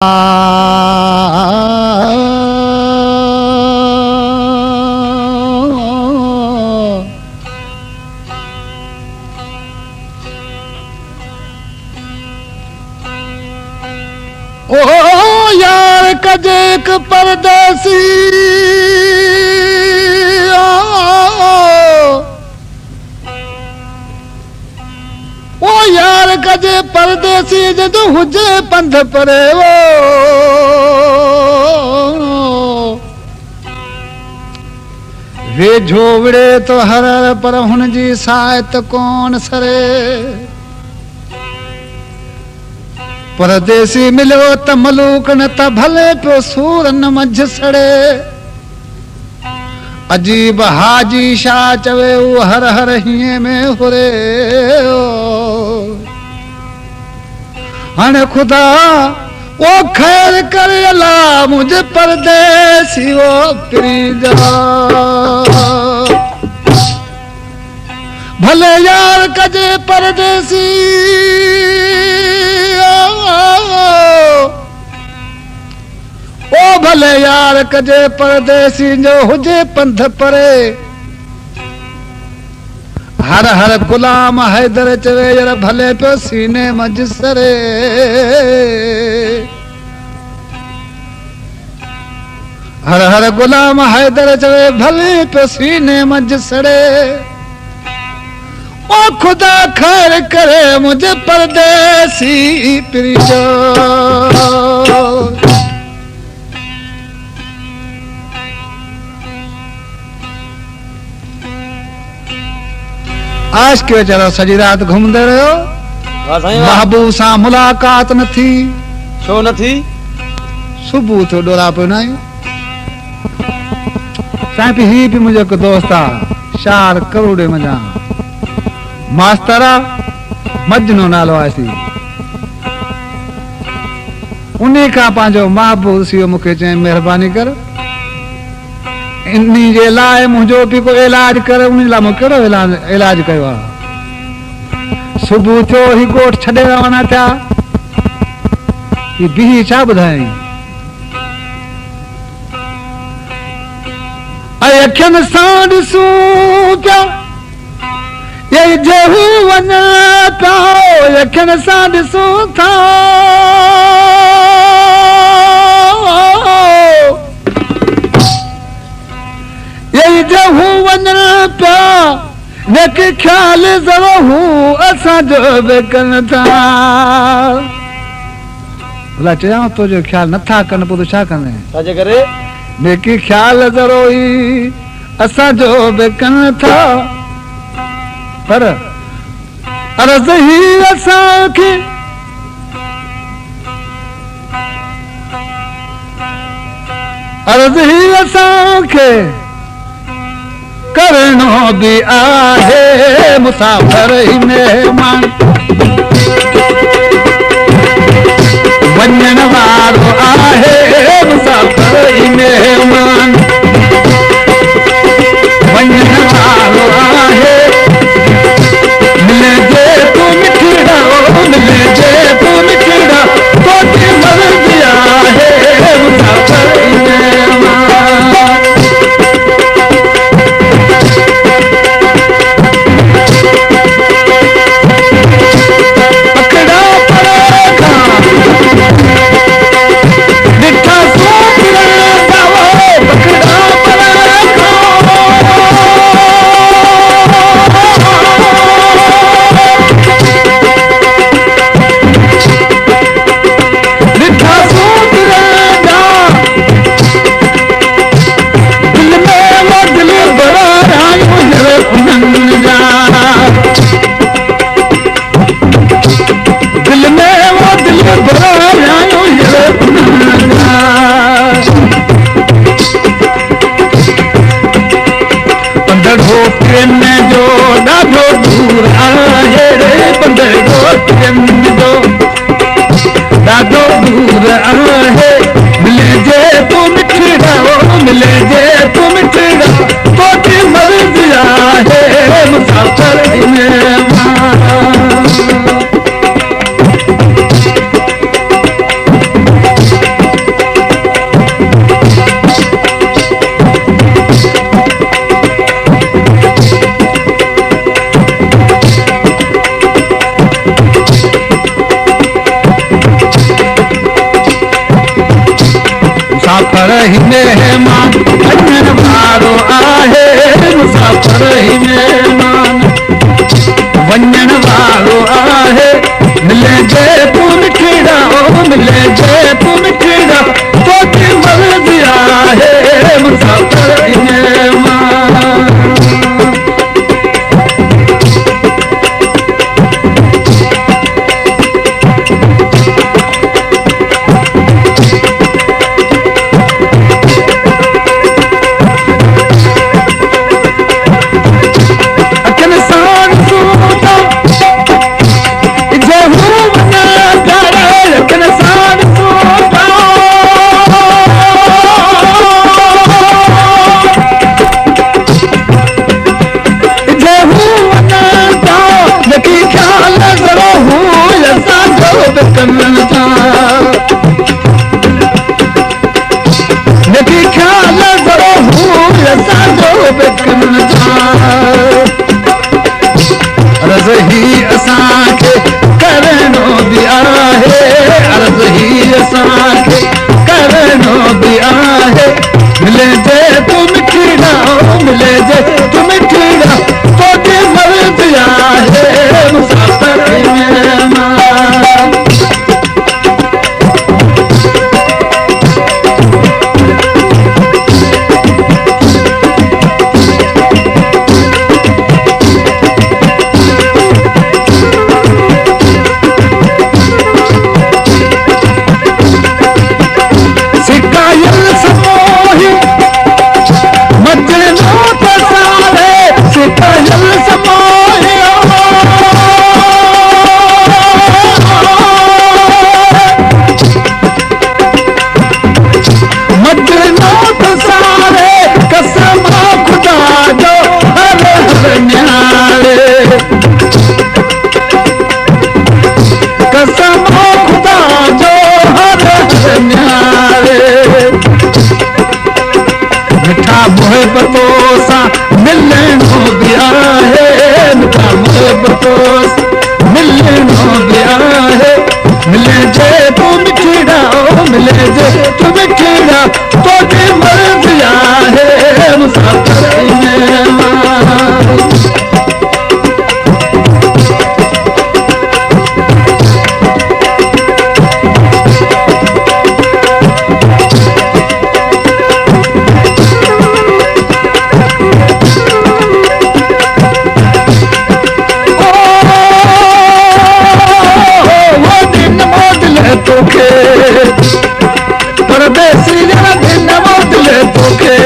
ओ यार कजेक परदेसी ओ यार कजे परदेसी जो हुजे पंध परे वो वे झोवड़े तो हर पर हुन जी सायत कौन सरे परदेसी मिलो त मलूक न त भले पियो सूर न मझ सड़े अजीब हाजी शाह चवे हर हर हिए में हुरे हने खुदा वो खैर करे अला मुझे परदेसी वो प्रीजा भले यार कजे परदेसी ओ भले यार कजे परदेसी जो हुजे पंध परे हर हर गुलाम हैदर चवे यार भले पियो सीने मझ सरे हर हर गुलाम हैदर चवे भले पियो सीने मझ सड़े ओ खुदा खैर करे मुझे परदेसी प्रियो आज के वीचारा सॼी रात घुमंदे रहियो महबूब सां मुलाकात न थी छो न थी सुबुह थियो डोरा पियो न आहियूं साईं पी ही बि मुंहिंजो हिकु दोस्त आहे शार करोड़े मञा मास्तर मजनो नालो आहे उन खां पंहिंजो महबूब सी मूंखे चई महिरबानी कर इन्ही जे लाइ मुंहिंजो बि को इलाज करे उन लाइ मूं कहिड़ो इलाज कयो आहे सुबुह थियो ही ॻोठ छॾे रवाना थिया ही बिही छा ॿुधायई अखियुनि सां ॾिसूं पिया ये जेहू वञा पिया अखियुनि सां ॾिसूं था ये जेहू वञा पिया नेक ख्याल ज़रो हूं असांजो बि कनि था भला चयां तो जो ख्याल नथा कनि पोइ तूं छा कंदे छाजे करे नेकी ख्याल ज़रो ई असांजो बि कनि था पर अर्ज़ ही असांखे अर्ज़ ही असांखे करणो बि आहे मुसाफ़िर ई महिमान वञण वारो आहे मुसाफ़िर ई महिमान वञण वारो आहे मिले जे तू मिठड़ा मिले जे तू मिठड़ा तोती मर्ज़ी आहे मुसाफ़िर ई महिमान अखड़ा पर के करनो भी आहे मिले जे तू मिठीड़ा मिले जे तू मिठीड़ा तो के मर्द आहे मुसाफिर मेहमान मोहब्बतों सा मिलनो भी आहे मिठा मोहब्बतों सा मिलनो भी आहे मिले जे तू मिठीड़ा मिले जे तू मिठीड़ा तो के मर्द आहे मुसाफिर मेहमान परदेसी दिन मोदले तोखे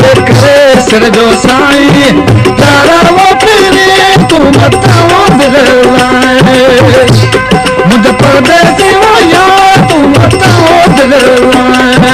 देखरे सिर जो साईं तारा वो पीरी तू मता वो दिल लाए मुझे परदेसी वो यार तू मता वो दिल लाए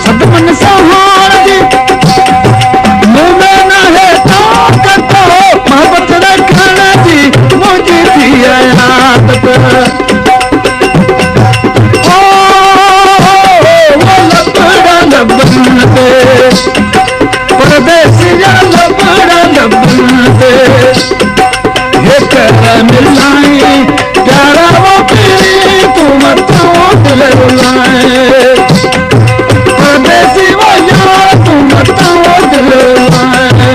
सदमन सहार जी मुँह में न है ताकत मोहब्बत रखने जी मुझे थी आदत ओ वो लपड़ा लबन दे परदेसी लपड़ा लबन दे ये कर मिलाई प्यारा वो पीरी तू मत दिल रुलाए परदेसी वो यार तू मत दिल रुलाए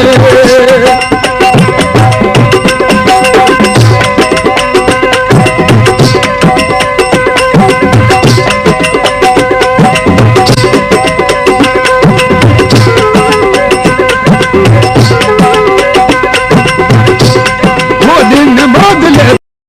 वो दिन बदले